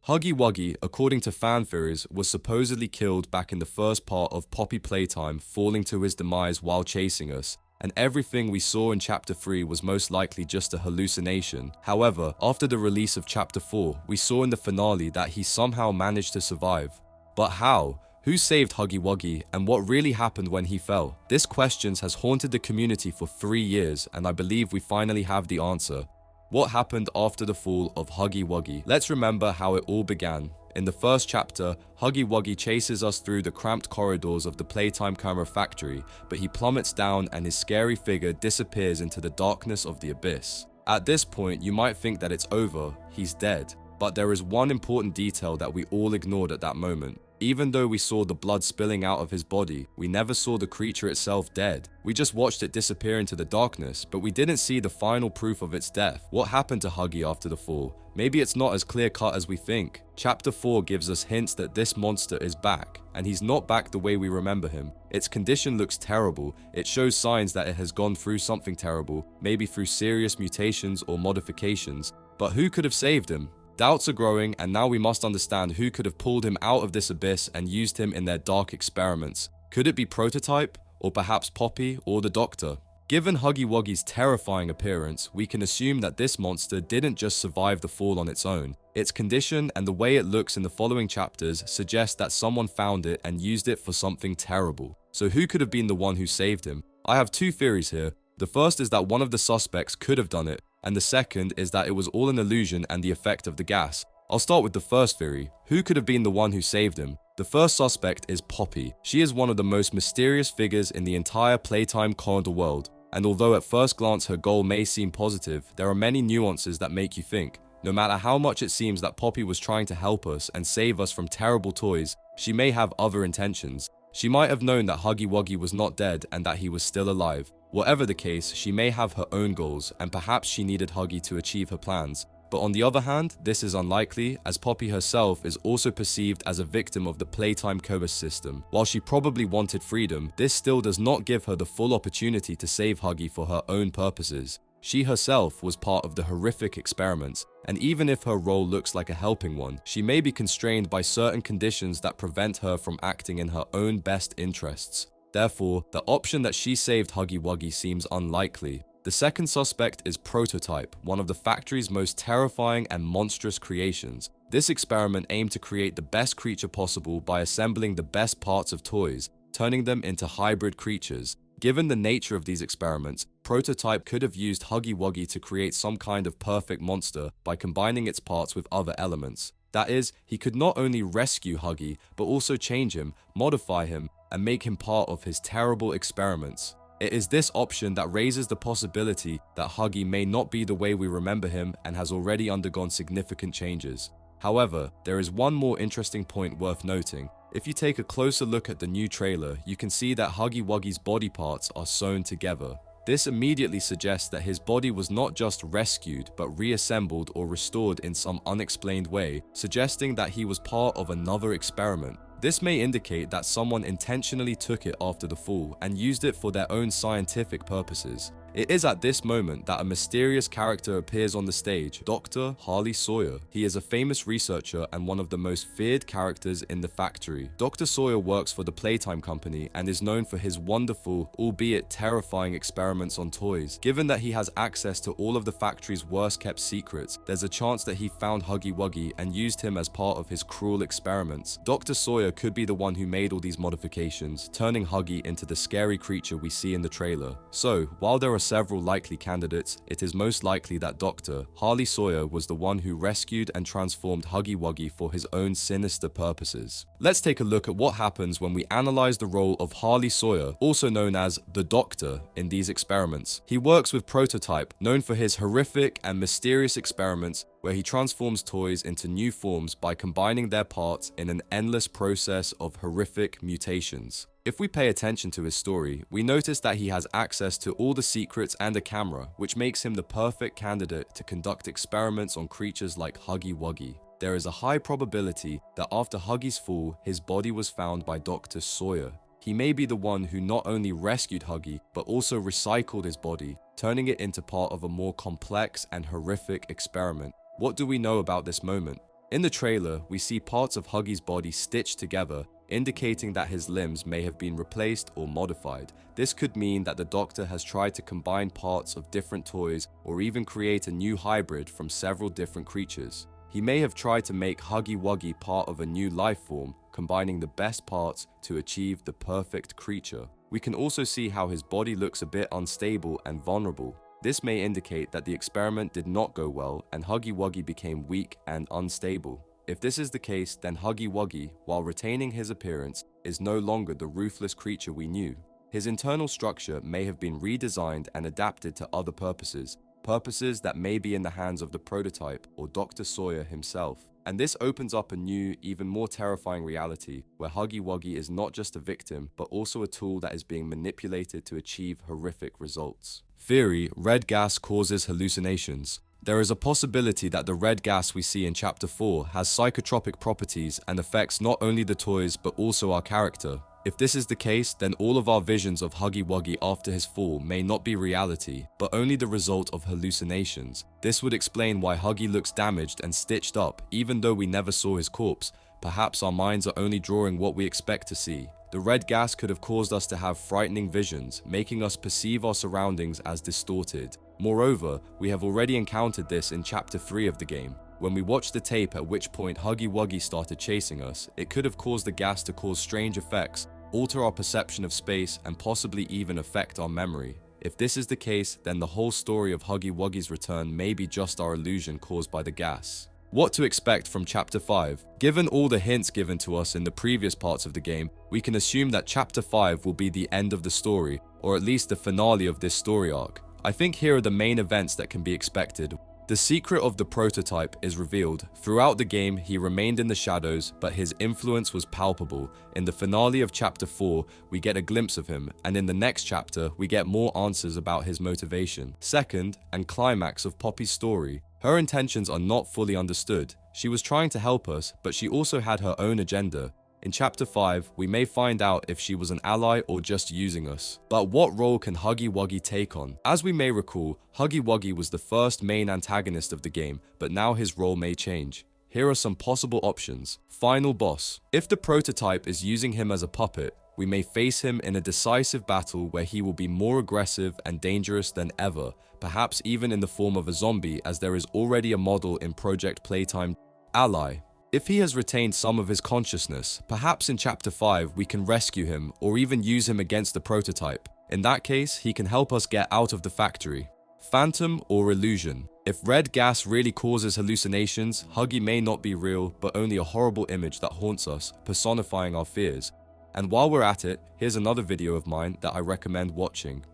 Huggy Wuggy, according to fan theories, was supposedly killed back in the first part of Poppy Playtime, falling to his demise while chasing us, and everything we saw in Chapter 3 was most likely just a hallucination. However, after the release of Chapter 4, we saw in the finale that he somehow managed to survive. But how? Who saved Huggy Wuggy, and what really happened when he fell? This question has haunted the community for 3 years, and I believe we finally have the answer. What happened after the fall of Huggy Wuggy? Let's remember how it all began. In the first chapter, Huggy Wuggy chases us through the cramped corridors of the Playtime camera factory, but he plummets down and his scary figure disappears into the darkness of the abyss. At this point, you might think that it's over, he's dead. But there is one important detail that we all ignored at that moment. Even though we saw the blood spilling out of his body, we never saw the creature itself dead. We just watched it disappear into the darkness, but we didn't see the final proof of its death. What happened to Huggy after the fall? Maybe it's not as clear-cut as we think. Chapter 4 gives us hints that this monster is back, and he's not back the way we remember him. Its condition looks terrible. It shows signs that it has gone through something terrible, maybe through serious mutations or modifications. But who could have saved him? Doubts are growing, and now we must understand who could have pulled him out of this abyss and used him in their dark experiments. Could it be Prototype, or perhaps Poppy, or the Doctor? Given Huggy Wuggy's terrifying appearance, we can assume that this monster didn't just survive the fall on its own. Its condition and the way it looks in the following chapters suggest that someone found it and used it for something terrible. So who could have been the one who saved him? I have 2 theories here. The first is that one of the suspects could have done it, and the second is that it was all an illusion and the effect of the gas. I'll start with the first theory. Who could have been the one who saved him? The first suspect is Poppy. She is one of the most mysterious figures in the entire Playtime corridor world, and although at first glance her goal may seem positive, there are many nuances that make you think. No matter how much it seems that Poppy was trying to help us and save us from terrible toys, she may have other intentions. She might have known that Huggy Wuggy was not dead and that he was still alive. Whatever the case, she may have her own goals, and perhaps she needed Huggy to achieve her plans. But on the other hand, this is unlikely, as Poppy herself is also perceived as a victim of the Playtime Coerce system. While she probably wanted freedom, this still does not give her the full opportunity to save Huggy for her own purposes. She herself was part of the horrific experiments, and even if her role looks like a helping one, she may be constrained by certain conditions that prevent her from acting in her own best interests. Therefore, the option that she saved Huggy Wuggy seems unlikely. The second suspect is Prototype, one of the factory's most terrifying and monstrous creations. This experiment aimed to create the best creature possible by assembling the best parts of toys, turning them into hybrid creatures. Given the nature of these experiments, Prototype could have used Huggy Wuggy to create some kind of perfect monster by combining its parts with other elements. That is, he could not only rescue Huggy, but also change him, modify him, and make him part of his terrible experiments. It is this option that raises the possibility that Huggy may not be the way we remember him and has already undergone significant changes. However, there is one more interesting point worth noting. If you take a closer look at the new trailer, you can see that Huggy Wuggy's body parts are sewn together. This immediately suggests that his body was not just rescued, but reassembled or restored in some unexplained way, suggesting that he was part of another experiment. This may indicate that someone intentionally took it after the fall and used it for their own scientific purposes. It is at this moment that a mysterious character appears on the stage, Dr. Harley Sawyer. He is a famous researcher and one of the most feared characters in the factory. Dr. Sawyer works for the Playtime Company and is known for his wonderful, albeit terrifying experiments on toys. Given that he has access to all of the factory's worst kept secrets, there's a chance that he found Huggy Wuggy and used him as part of his cruel experiments. Dr. Sawyer could be the one who made all these modifications, turning Huggy into the scary creature we see in the trailer. So, while there are several likely candidates, it is most likely that Dr. Harley Sawyer was the one who rescued and transformed Huggy Wuggy for his own sinister purposes. Let's take a look at what happens when we analyze the role of Harley Sawyer, also known as the Doctor, in these experiments. He works with Prototype, known for his horrific and mysterious experiments where he transforms toys into new forms by combining their parts in an endless process of horrific mutations. If we pay attention to his story, we notice that he has access to all the secrets and a camera, which makes him the perfect candidate to conduct experiments on creatures like Huggy Wuggy. There is a high probability that after Huggy's fall, his body was found by Dr. Sawyer. He may be the one who not only rescued Huggy, but also recycled his body, turning it into part of a more complex and horrific experiment. What do we know about this moment? In the trailer, we see parts of Huggy's body stitched together, indicating that his limbs may have been replaced or modified. This could mean that the Doctor has tried to combine parts of different toys or even create a new hybrid from several different creatures. He may have tried to make Huggy Wuggy part of a new life form, combining the best parts to achieve the perfect creature. We can also see how his body looks a bit unstable and vulnerable. This may indicate that the experiment did not go well and Huggy Wuggy became weak and unstable. If this is the case, then Huggy Wuggy, while retaining his appearance, is no longer the ruthless creature we knew. His internal structure may have been redesigned and adapted to other purposes that may be in the hands of the prototype or Dr. Sawyer himself. And this opens up a new, even more terrifying reality, where Huggy Wuggy is not just a victim, but also a tool that is being manipulated to achieve horrific results. Theory: red gas causes hallucinations. There is a possibility that the red gas we see in Chapter 4 has psychotropic properties and affects not only the toys but also our character. If this is the case, then all of our visions of Huggy Wuggy after his fall may not be reality, but only the result of hallucinations. This would explain why Huggy looks damaged and stitched up, even though we never saw his corpse. Perhaps our minds are only drawing what we expect to see. The red gas could have caused us to have frightening visions, making us perceive our surroundings as distorted. Moreover, we have already encountered this in Chapter 3 of the game. When we watched the tape at which point Huggy Wuggy started chasing us, it could have caused the gas to cause strange effects, alter our perception of space, and possibly even affect our memory. If this is the case, then the whole story of Huggy Wuggy's return may be just our illusion caused by the gas. What to expect from Chapter 5? Given all the hints given to us in the previous parts of the game, we can assume that Chapter 5 will be the end of the story, or at least the finale of this story arc. I think here are the main events that can be expected. The secret of the prototype is revealed. Throughout the game, he remained in the shadows, but his influence was palpable. In the finale of Chapter 4, we get a glimpse of him, and in the next chapter, we get more answers about his motivation. Second, and climax of Poppy's story. Her intentions are not fully understood. She was trying to help us, but she also had her own agenda. In Chapter 5, we may find out if she was an ally or just using us. But what role can Huggy Wuggy take on? As we may recall, Huggy Wuggy was the first main antagonist of the game, but now his role may change. Here are some possible options. Final boss. If the prototype is using him as a puppet, we may face him in a decisive battle where he will be more aggressive and dangerous than ever, perhaps even in the form of a zombie, as there is already a model in Project Playtime. Ally. If he has retained some of his consciousness, perhaps in Chapter 5 we can rescue him or even use him against the prototype. In that case, he can help us get out of the factory. Phantom or illusion. If red gas really causes hallucinations, Huggy may not be real, but only a horrible image that haunts us, personifying our fears. And while we're at it, here's another video of mine that I recommend watching.